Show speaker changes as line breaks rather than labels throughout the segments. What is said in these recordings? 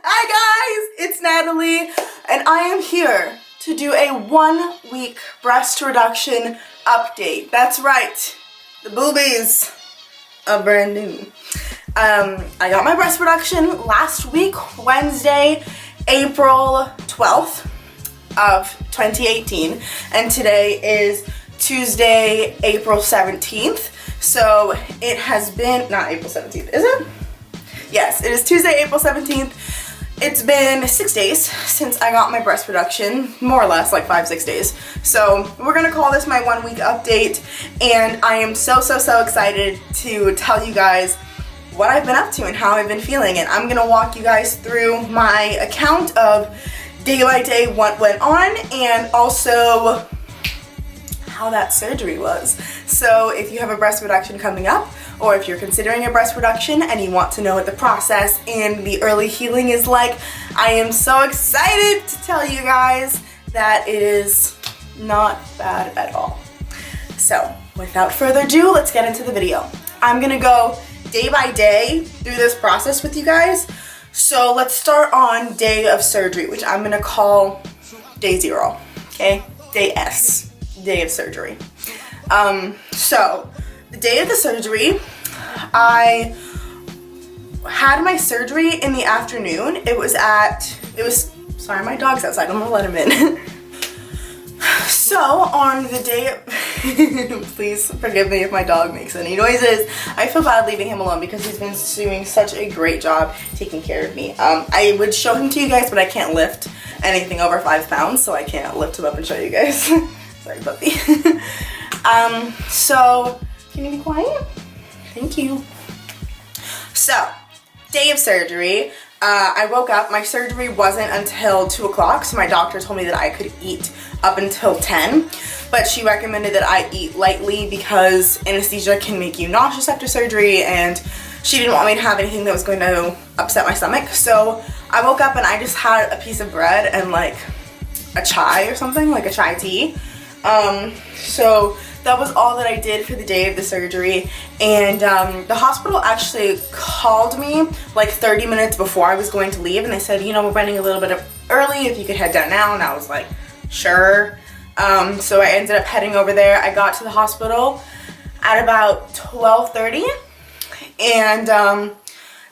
Hi guys, it's Natalie, and I am here to do a 1-week breast reduction update. That's right, the boobies are brand new. I got my breast reduction last week, Wednesday, April 12th of 2018, and today is Tuesday, April 17th. So it has been, not April 17th, is it? Yes, it is Tuesday, April 17th. It's been 6 days since I got my breast reduction, more or less, like 5-6 days. So we're gonna call this my 1-week update, and I am so excited to tell you guys what I've been up to and how I've been feeling. And I'm gonna walk you guys through my account of day by day what went on, and also how that surgery was. So if you have a breast reduction coming up, or if you're considering a breast reduction and you want to know what the process and the early healing is like, I am so excited to tell you guys that it is not bad at all. So without further ado, let's get into the video. I'm gonna go day by day through this process with you guys. So let's start on day of surgery, which I'm gonna call day 0, okay? Day S, day of surgery. So the day of the surgery, I had my surgery in the afternoon. Sorry, my dog's outside, I'm gonna let him in. So on the day, please forgive me if my dog makes any noises. I feel bad leaving him alone because he's been doing such a great job taking care of me. I would show him to you guys, but I can't lift anything over 5 pounds, so I can't lift him up and show you guys. Sorry, puppy. So, can you be quiet? Thank you. So, day of surgery. I woke up, my surgery wasn't until 2 o'clock, so my doctor told me that I could eat up until 10, but she recommended that I eat lightly because anesthesia can make you nauseous after surgery, and she didn't want me to have anything that was going to upset my stomach. So I woke up and I just had a piece of bread and like a chai or something, like a chai tea. So that was all that I did for the day of the surgery, and the hospital actually called me like 30 minutes before I was going to leave, and they said, you know, we're running a little bit early, if you could head down now, and I was like, sure. So I ended up heading over there. I got to the hospital at about 12:30, and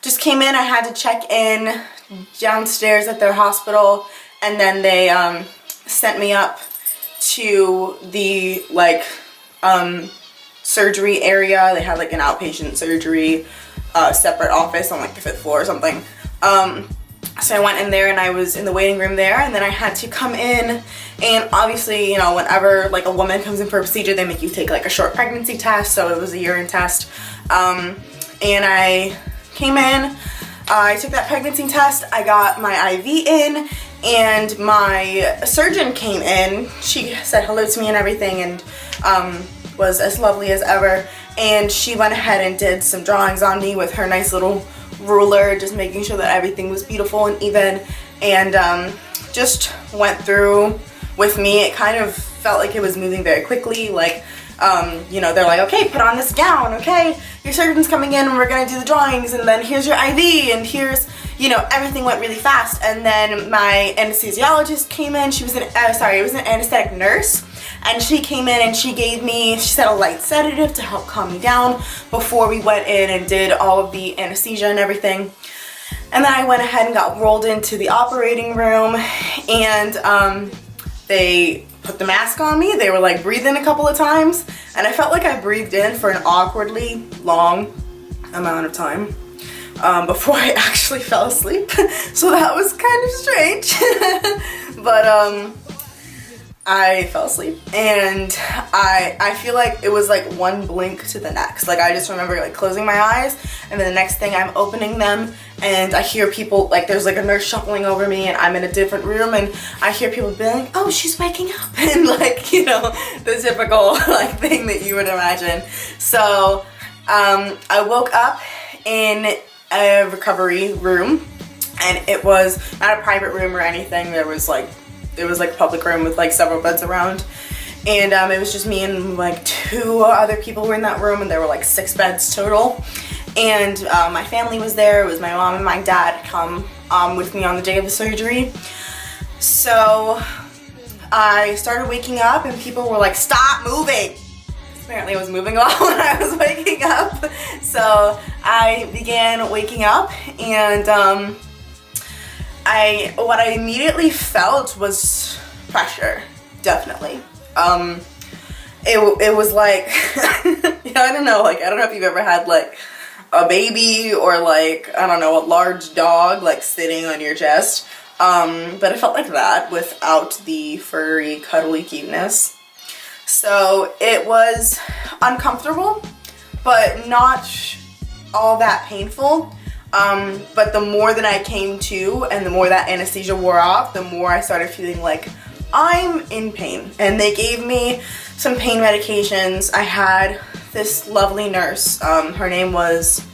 just came in. I had to check in downstairs at their hospital, and then they sent me up to the surgery area. They had like an outpatient surgery separate office on like the 5th floor or something. So I went in there and I was in the waiting room there, and then I had to come in, and obviously, you know, whenever like a woman comes in for a procedure, they make you take like a short pregnancy test, so it was a urine test. And I came in, I took that pregnancy test, I got my IV in, and my surgeon came in. She said hello to me and everything, and was as lovely as ever, and she went ahead and did some drawings on me with her nice little ruler, just making sure that everything was beautiful and even, and just went through with me. It kind of felt like it was moving very quickly, like you know, they're like, okay, put on this gown, okay, your surgeon's coming in and we're gonna do the drawings, and then here's your IV, and here's, you know, everything went really fast. And then my anesthesiologist came in. She was it was an anesthetic nurse, and she came in and she said a light sedative to help calm me down before we went in and did all of the anesthesia and everything. And then I went ahead and got rolled into the operating room, and they put the mask on me. They were like breathing a couple of times, and I felt like I breathed in for an awkwardly long amount of time before I actually fell asleep. So that was kind of strange. But I fell asleep, and I feel like it was like one blink to the next. Like I just remember like closing my eyes, and then the next thing I'm opening them, and I hear people, like there's like a nurse shuffling over me, and I'm in a different room, and I hear people being like, oh, she's waking up, and like, you know, the typical like thing that you would imagine. So I woke up in a recovery room, and it was not a private room or anything. It was like a public room with like several beds around, and it was just me and like 2 other people were in that room, and there were like 6 beds total. and my family was there. It was my mom and my dad come with me on the day of the surgery. So I started waking up and people were like, stop moving. Apparently I was moving a lot when I was waking up. So I began waking up, and what I immediately felt was pressure, definitely. It was like, I don't know if you've ever had like a baby or like, I don't know, a large dog like sitting on your chest. But it felt like that without the furry, cuddly cuteness. So it was uncomfortable, but not all that painful. But the more that I came to and the more that anesthesia wore off, the more I started feeling like I'm in pain. And they gave me some pain medications. I had this lovely nurse. I think her name was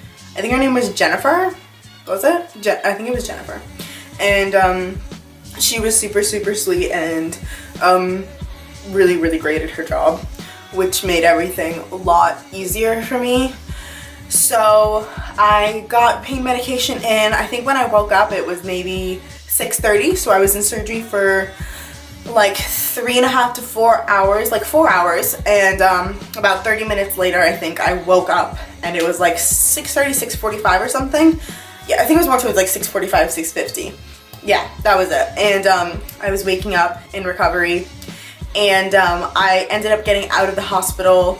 Jennifer. Was it? I think it was Jennifer. And she was super, super sweet and really, really great at her job, which made everything a lot easier for me. So I got pain medication in. I think when I woke up it was maybe 6:30, so I was in surgery for like 3.5 to 4 hours, like 4 hours, and about 30 minutes later I think I woke up and it was like 6:30, 6:45 or something. Yeah, I think it was more towards like 6:45, 6:50. Yeah, that was it. And I was waking up in recovery, and I ended up getting out of the hospital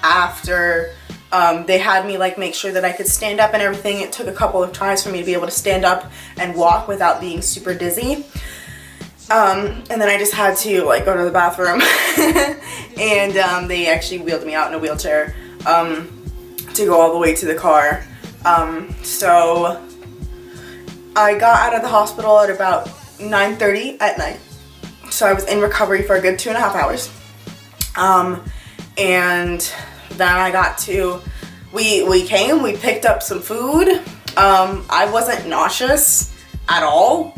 after they had me like make sure that I could stand up and everything. It took a couple of tries for me to be able to stand up and walk without being super dizzy. And then I just had to like go to the bathroom and they actually wheeled me out in a wheelchair to go all the way to the car. So I got out of the hospital at about 9:30 at night. So I was in recovery for a good 2.5 hours. And then I got to, we picked up some food. I wasn't nauseous at all.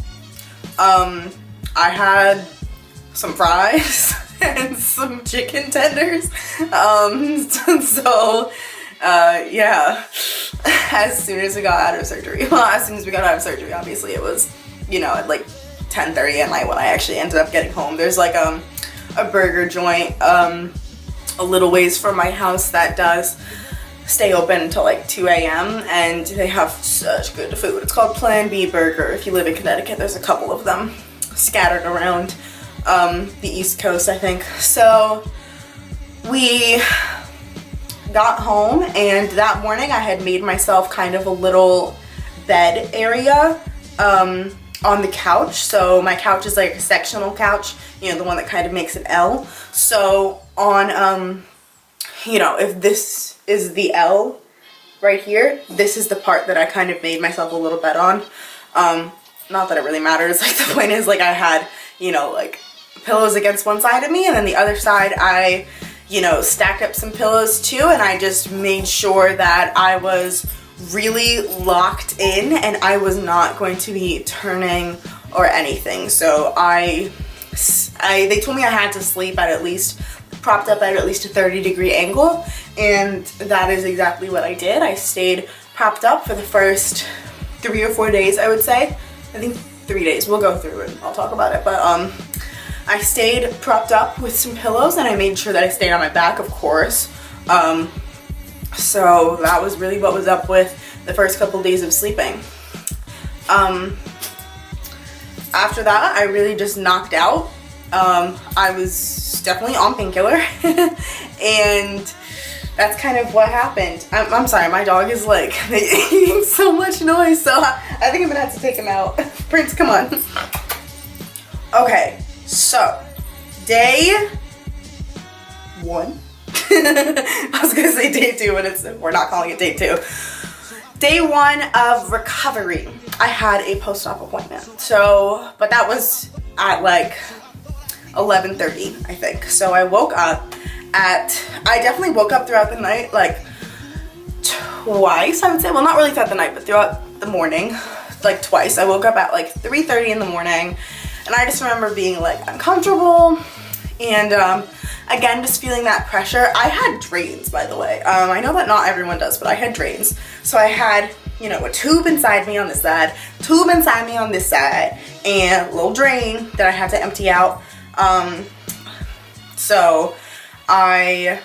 I had some fries and some chicken tenders. Yeah, as soon as we got out of surgery, obviously it was, at like 10:30 at night when I actually ended up getting home. There's like a burger joint a little ways from my house that does stay open until like 2 a.m. and they have such good food. It's called Plan B Burger. If you live in Connecticut, there's a couple of them scattered around the East Coast, I think. So we got home, and that morning I had made myself kind of a little bed area on the couch. So my couch is like a sectional couch, the one that kind of makes an L. So on, if this is the L right here, this is the part that I kind of made myself a little bed on. Not that it really matters. Like, the point is, like, I had, like pillows against one side of me, and then the other side I, stacked up some pillows too, and I just made sure that I was really locked in and I was not going to be turning or anything. So they told me I had to sleep at least propped up at least a 30-degree angle, and that is exactly what I did. I stayed propped up for the first 3 or 4 days, I would say. I think 3 days. We'll go through it. I'll talk about it. But I stayed propped up with some pillows, and I made sure that I stayed on my back, of course. So that was really what was up with the first couple days of sleeping. After that, I really just knocked out. I was definitely on painkiller, and that's kind of what happened. I'm sorry, my dog is like making so much noise, so I think I'm gonna have to take him out. Prince, come on. Okay, so day 1. I was gonna say day 2, but we're not calling it day 2. Day 1 of recovery. I had a post-op appointment. So, but that was at like 11:30, I think. So I woke up I definitely woke up throughout the night, like twice, I would say. Well, not really throughout the night, but throughout the morning, like twice. I woke up at like 3:30 in the morning, and I just remember being like uncomfortable, And again, just feeling that pressure. I had drains, by the way. I know that not everyone does, but I had drains. So I had, you know, a tube inside me on this side, tube inside me on this side, and a little drain that I had to empty out. So I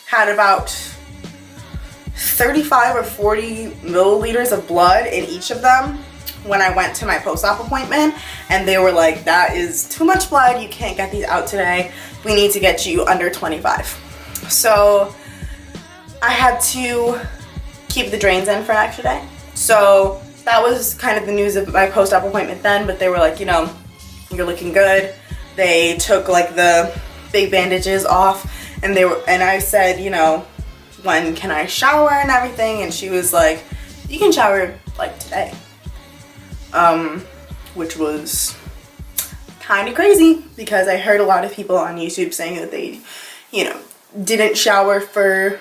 had about 35 or 40 milliliters of blood in each of them when I went to my post-op appointment, and they were like, that is too much blood, you can't get these out today, we need to get you under 25. So I had to keep the drains in for an extra day. So that was kind of the news of my post-op appointment then, but they were like, you know, you're looking good. They took like the big bandages off, and I said, you know, when can I shower and everything? And she was like, you can shower like today. Which was kind of crazy because I heard a lot of people on YouTube saying that they, you know, didn't shower for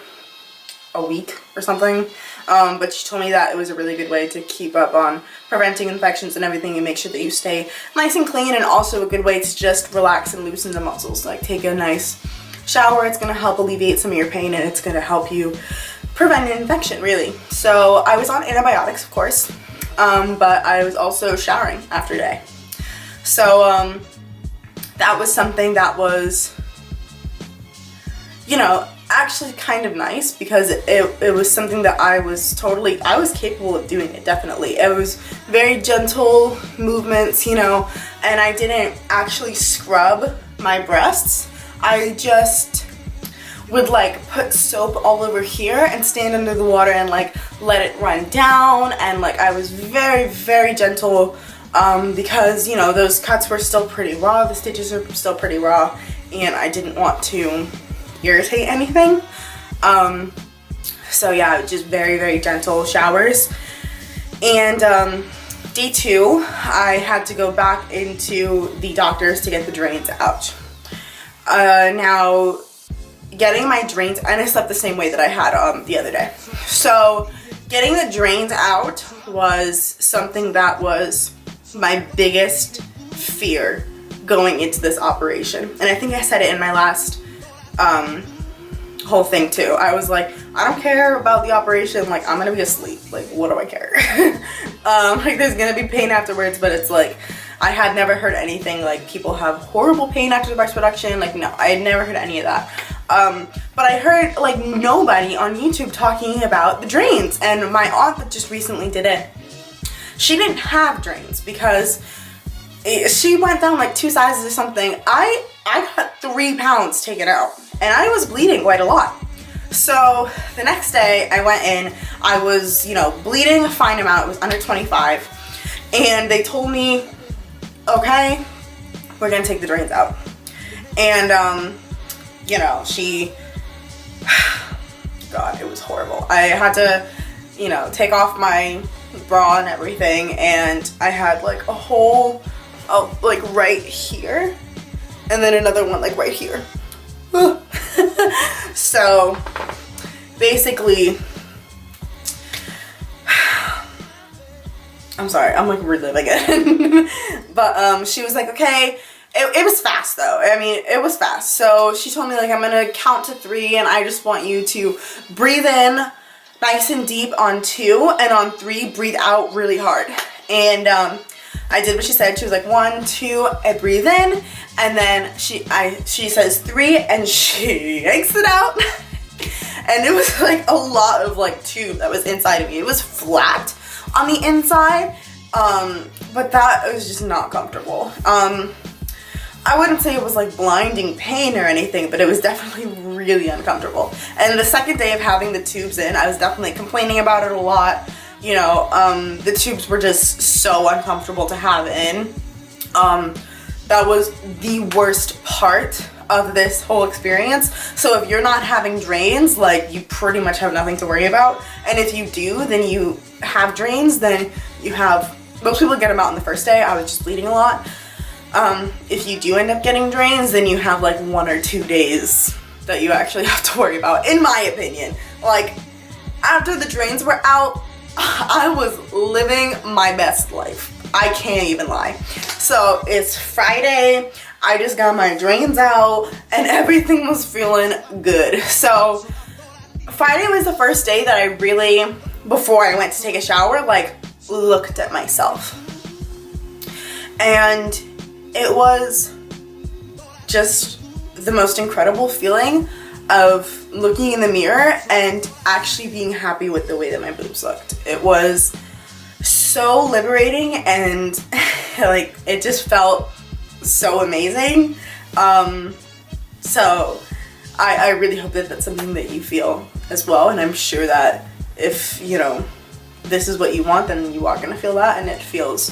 a week or something. But she told me that it was a really good way to keep up on preventing infections and everything and make sure that you stay nice and clean, and also a good way to just relax and loosen the muscles. Like, take a nice shower. It's going to help alleviate some of your pain, and it's going to help you prevent an infection, really. So I was on antibiotics, of course, but I was also showering after day. So that was something that was, you know, actually kind of nice, because it was something that I was capable of doing it, definitely. It was very gentle movements, you know, and I didn't actually scrub my breasts. I just would like put soap all over here and stand under the water and like let it run down, and like I was very, very gentle, because, you know, those cuts were still pretty raw, the stitches are still pretty raw, and I didn't want to irritate anything. So yeah, just very, very gentle showers. And day 2, I had to go back into the doctor's to get the drains out. Now, getting my drains, and I slept the same way that I had the other day. So getting the drains out was something that was my biggest fear going into this operation. And I think I said it in my last whole thing too. I was like, I don't care about the operation, like I'm gonna be asleep, like what do I care? Like there's gonna be pain afterwards, but it's like, I had never heard anything like people have horrible pain after the breast reduction. Like, no, I had never heard any of that. But I heard like nobody on YouTube talking about the drains, and my aunt that just recently did it, she didn't have drains because she went down like 2 sizes or something. I got 3 pounds taken out, and I was bleeding quite a lot. So the next day I went in, I was, you know, bleeding a fine amount, it was under 25, and they told me, okay, we're gonna take the drains out. And you know, God, it was horrible. I had to, you know, take off my bra and everything, and I had like a hole like right here, and then another one like right here. So basically, I'm sorry, I'm like reliving it. But she was like, okay, it was fast though. I mean, it was fast. So she told me like, I'm gonna count to 3, and I just want you to breathe in nice and deep on 2, and on 3 breathe out really hard. And I did what she said. She was like 1, 2, and breathe in, and then she says 3, and she yanks it out. And it was like a lot of like tube that was inside of me. It was flat on the inside, but that was just not comfortable. I wouldn't say it was like blinding pain or anything, but it was definitely really uncomfortable. And the second day of having the tubes in, I was definitely complaining about it a lot. You know, the tubes were just so uncomfortable to have in. That was the worst part of this whole experience. So if you're not having drains, like you pretty much have nothing to worry about. And if you do, then you have drains, then you have, most people get them out on the first day. I was just bleeding a lot. If you do end up getting drains, then you have like 1 or 2 days that you actually have to worry about, in my opinion. Like, after the drains were out, I was living my best life. I can't even lie. So it's Friday. I just got my drains out and everything was feeling good. So Friday was the first day that I really, before I went to take a shower, like looked at myself. And it was just the most incredible feeling of looking in the mirror and actually being happy with the way that my boobs looked. It was so liberating and like it just felt so amazing. So I really hope that that's something that you feel as well, and I'm sure that if you know this is what you want, then you are gonna feel that, and it feels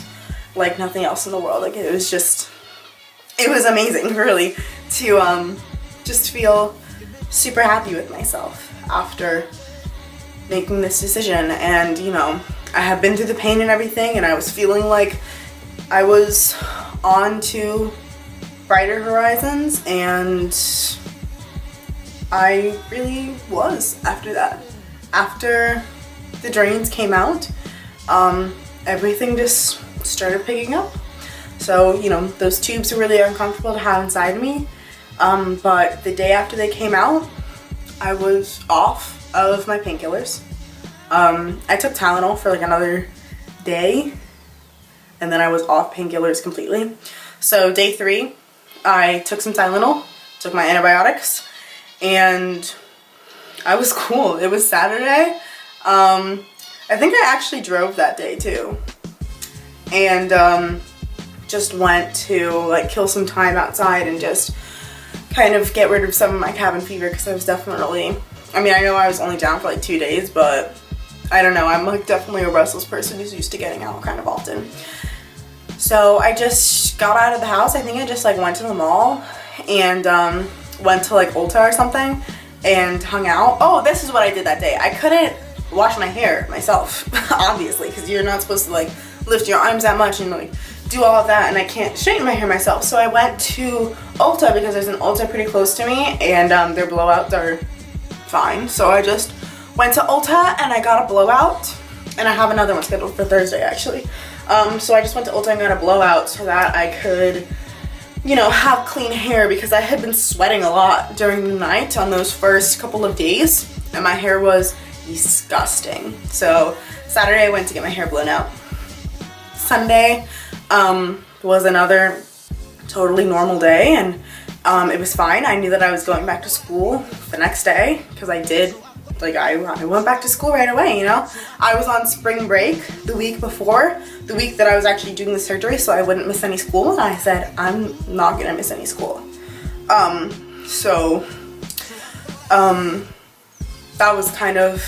like nothing else in the world. Like it was amazing really to just feel super happy with myself after making this decision. And you know, I have been through the pain and everything, and I was feeling like I was on to brighter horizons, and I really was after that. After the drains came out, everything just started picking up. So, you know, those tubes are really uncomfortable to have inside me. But the day after they came out, I was off of my painkillers. I took Tylenol for like another day, and then I was off painkillers completely. So day 3, I took some Tylenol, took my antibiotics, and I was cool. It was Saturday. I think I actually drove that day too. And just went to like kill some time outside and just kind of get rid of some of my cabin fever, because I was definitely, I mean, I know I was only down for like 2 days, but I don't know, I'm like definitely a restless person who's used to getting out kind of often. So I just got out of the house. I think I just like went to the mall and went to like Ulta or something and hung out. Oh, this is what I did that day. I couldn't wash my hair myself, obviously, because you're not supposed to like lift your arms that much and like do all of that, and I can't straighten my hair myself. So I went to Ulta because there's an Ulta pretty close to me, and their blowouts are fine. So I just went to Ulta and I got a blowout, and I have another one scheduled for Thursday actually. So I just went to Ulta and got a blowout so that I could, you know, have clean hair, because I had been sweating a lot during the night on those first couple of days and my hair was disgusting. So Saturday I went to get my hair blown out. Sunday was another totally normal day, and it was fine. I knew that I was going back to school the next day, because I did, like I went back to school right away, you know. I was on spring break the week before, the week that I was actually doing the surgery, so I wouldn't miss any school, and I said I'm not gonna miss any school. That was kind of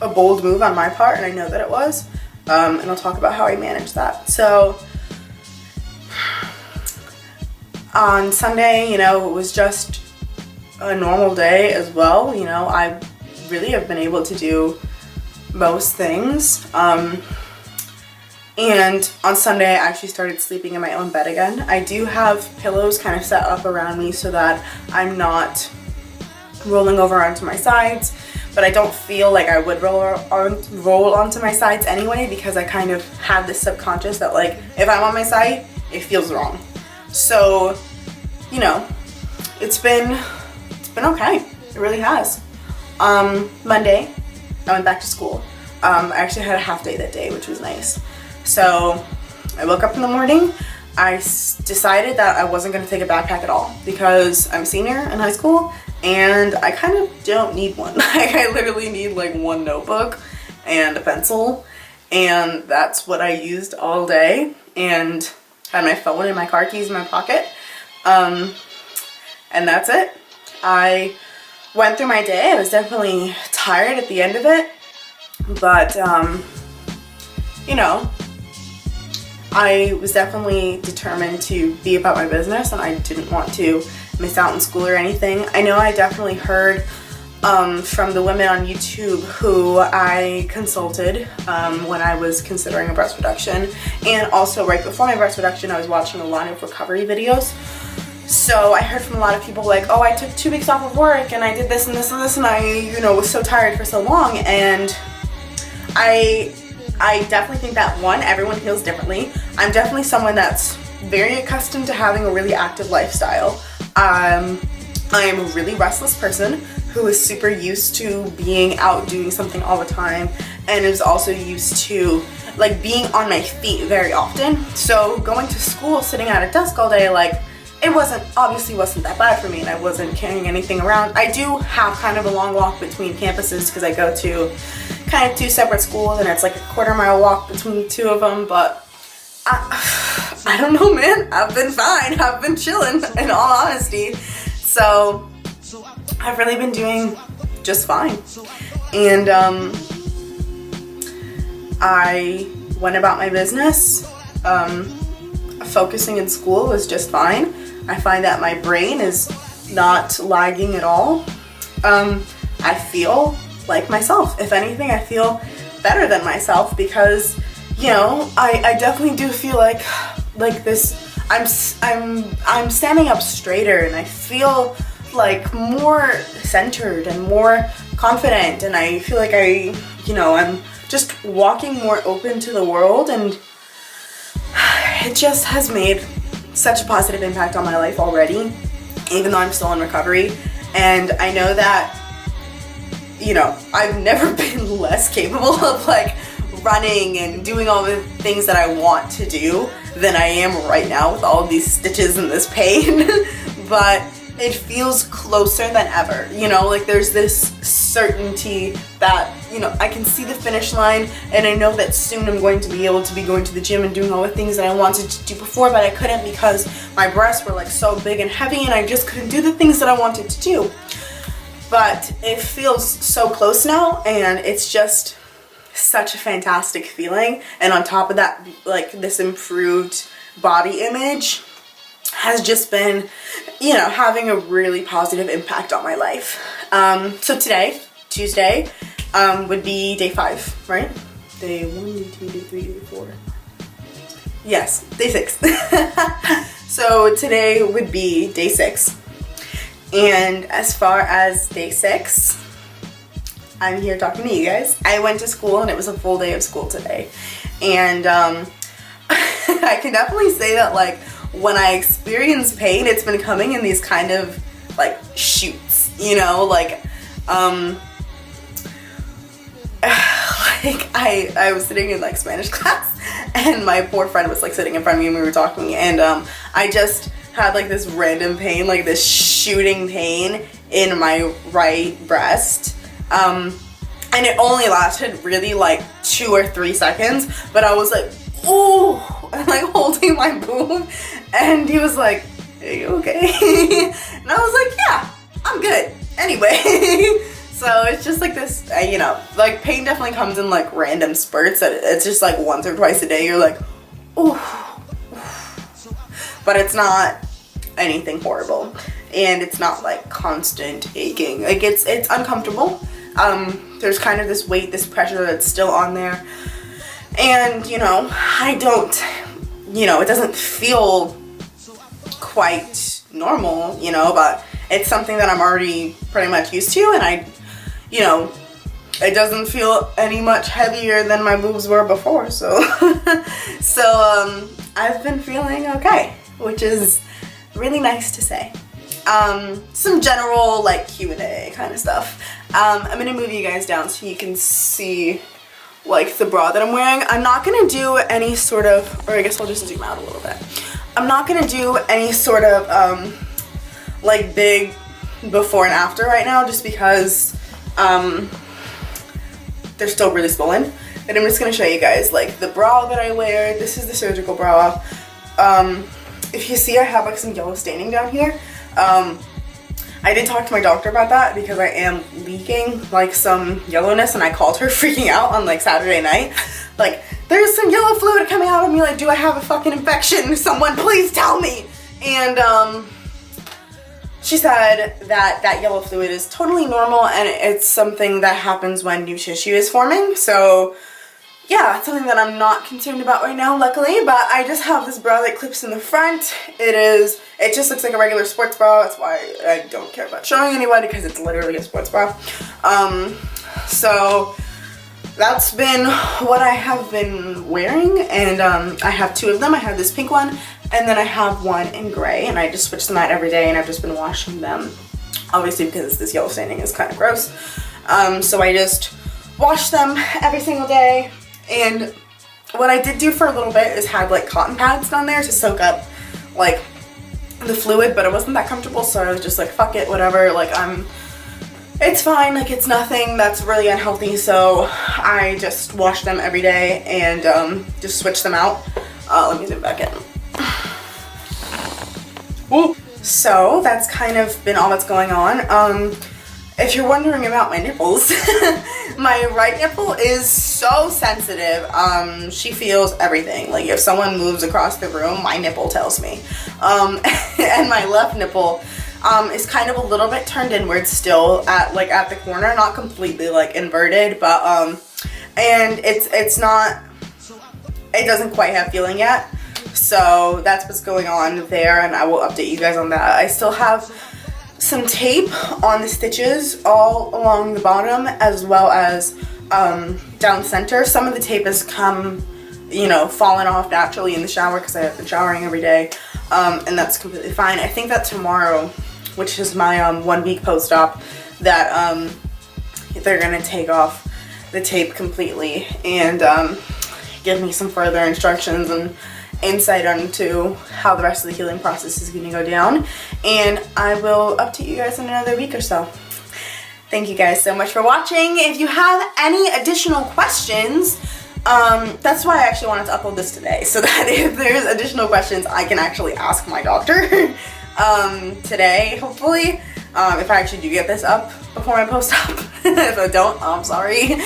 a bold move on my part, and I know that it was. And I'll talk about how I managed that. So on Sunday, you know, it was just a normal day as well. You know, I really have been able to do most things. And on Sunday, I actually started sleeping in my own bed again. I do have pillows kind of set up around me so that I'm not rolling over onto my sides, but I don't feel like I would roll onto my sides anyway, because I kind of have this subconscious that like if I'm on my side, it feels wrong. So, you know, it's been okay. It really has. Monday, I went back to school. I actually had a half day that day, which was nice. So I woke up in the morning. I decided that I wasn't going to take a backpack at all, because I'm a senior in high school and I kind of don't need one. Like I literally need like one notebook and a pencil, and that's what I used all day, and had my phone and my car keys in my pocket. And that's it. I went through my day. I was definitely tired at the end of it, but you know, I was definitely determined to be about my business, and I didn't want to miss out in school or anything. I know I definitely heard from the women on YouTube who I consulted when I was considering a breast reduction, and also right before my breast reduction I was watching a lot of recovery videos. So I heard from a lot of people like, oh, I took 2 weeks off of work and I did this and this and this, and I, you know, was so tired for so long, and I I definitely think that one, everyone heals differently. I'm definitely someone that's very accustomed to having a really active lifestyle. I am a really restless person who is super used to being out doing something all the time, and is also used to like being on my feet very often. So going to school, sitting at a desk all day, like it obviously wasn't that bad for me, and I wasn't carrying anything around. I do have kind of a long walk between campuses because I go to kind of two separate schools, and it's like a quarter-mile walk between the two of them, but I don't know, man. I've been fine. I've been chilling, in all honesty. So I've really been doing just fine. And I went about my business. Focusing in school was just fine. I find that my brain is not lagging at all. I feel like myself. If anything, I feel better than myself because, you know, I definitely do feel like this. I'm standing up straighter, and I feel like more centered and more confident, and I feel like I'm just walking more open to the world, and it just has made such a positive impact on my life already, even though I'm still in recovery. And I know that, you know, I've never been less capable of like running and doing all the things that I want to do than I am right now with all of these stitches and this pain. But it feels closer than ever, you know, like there's this certainty that, you know, I can see the finish line, and I know that soon I'm going to be able to be going to the gym and doing all the things that I wanted to do before, but I couldn't because my breasts were like so big and heavy, and I just couldn't do the things that I wanted to do. But it feels so close now, and it's just such a fantastic feeling. And on top of that, like this improved body image has just been, you know, having a really positive impact on my life. So today, Tuesday, would be day 5, right? Day 1, day 2, day 3, day 4. Yes, day 6. So today would be day 6. And as far as day 6, I'm here talking to you guys. I went to school, and it was a full day of school today. And I can definitely say that, like, when I experience pain, it's been coming in these kind of like shoots, you know, like I was sitting in like Spanish class, and my poor friend was like sitting in front of me, and we were talking, and I just had like this random pain, like this shooting pain in my right breast, and it only lasted really like 2 or 3 seconds, but I was like, ooh, and like holding my boob, and he was like, are you okay? And I was like, yeah, I'm good. Anyway, so it's just like this, you know, like pain definitely comes in like random spurts. That it's just like once or twice a day you're like, ooh, but it's not anything horrible, and it's not like constant aching. Like it's uncomfortable. There's kind of this weight, this pressure that's still on there. And, you know, I don't, you know, it doesn't feel quite normal, you know, but it's something that I'm already pretty much used to, and I, you know, it doesn't feel any much heavier than my boobs were before, so, I've been feeling okay, which is really nice to say. Some general, like, Q&A kind of stuff. I'm gonna move you guys down so you can see like the bra that I'm wearing. I'm not gonna do any sort of, or I guess I'll just zoom out a little bit. I'm not gonna do any sort of like big before and after right now, just because they're still really swollen. And I'm just gonna show you guys like the bra that I wear. This is the surgical bra. If you see, I have like some yellow staining down here. I did talk to my doctor about that because I am leaking like some yellowness, and I called her freaking out on like Saturday night. Like, there's some yellow fluid coming out of me, like, do I have a fucking infection? Someone please tell me. And she said that that yellow fluid is totally normal, and it's something that happens when new tissue is forming. So yeah, it's something that I'm not concerned about right now, luckily, but I just have this bra that clips in the front. It just looks like a regular sports bra. That's why I don't care about showing anybody, because it's literally a sports bra. So that's been what I have been wearing, and I have 2 of them. I have this pink one, and then I have one in gray, and I just switch them out every day, and I've just been washing them, obviously because this yellow staining is kind of gross. So I just wash them every single day, and what I did do for a little bit is had like cotton pads down there to soak up like the fluid, but it wasn't that comfortable, so I was just like, fuck it, whatever, like it's fine, like it's nothing that's really unhealthy. So I just wash them every day and just switch them out. Let me zoom back in. Ooh. So that's kind of been all that's going on. If you're wondering about my nipples, my right nipple is so sensitive. She feels everything. Like if someone moves across the room, my nipple tells me. And my left nipple is kind of a little bit turned inward still at the corner, not completely like inverted, but and it's not, it doesn't quite have feeling yet. So that's what's going on there, and I will update you guys on that. I still have some tape on the stitches all along the bottom, as well as down center. Some of the tape has come, you know, fallen off naturally in the shower because I have been showering every day, and that's completely fine. I think that tomorrow, which is my 1 week post-op, that they're gonna take off the tape completely and give me some further instructions and insight onto how the rest of the healing process is going to go down, and I will update you guys in another week or so. Thank you guys so much for watching. If you have any additional questions, that's why I actually wanted to upload this today, so that if there's additional questions I can actually ask my doctor today, hopefully, if I actually do get this up before my post-op. If I don't, I'm sorry.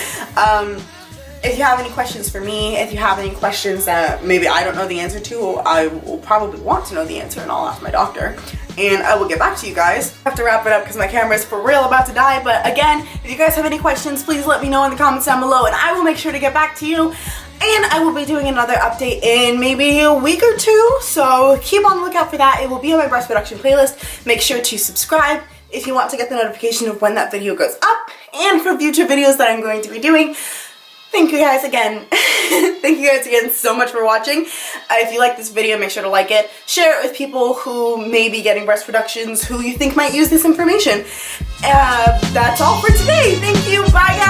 If you have any questions for me, if you have any questions that maybe I don't know the answer to, I will probably want to know the answer, and I'll ask my doctor, and I will get back to you guys. I have to wrap it up because my camera is for real about to die, but again, if you guys have any questions, please let me know in the comments down below, and I will make sure to get back to you, and I will be doing another update in maybe a week or 2, so keep on the lookout for that. It will be on my breast reduction playlist. Make sure to subscribe if you want to get the notification of when that video goes up, and for future videos that I'm going to be doing. Thank you guys again. Thank you guys again so much for watching. If you like this video, make sure to like it. Share it with people who may be getting breast reductions, who you think might use this information. That's all for today. Thank you. Bye, guys.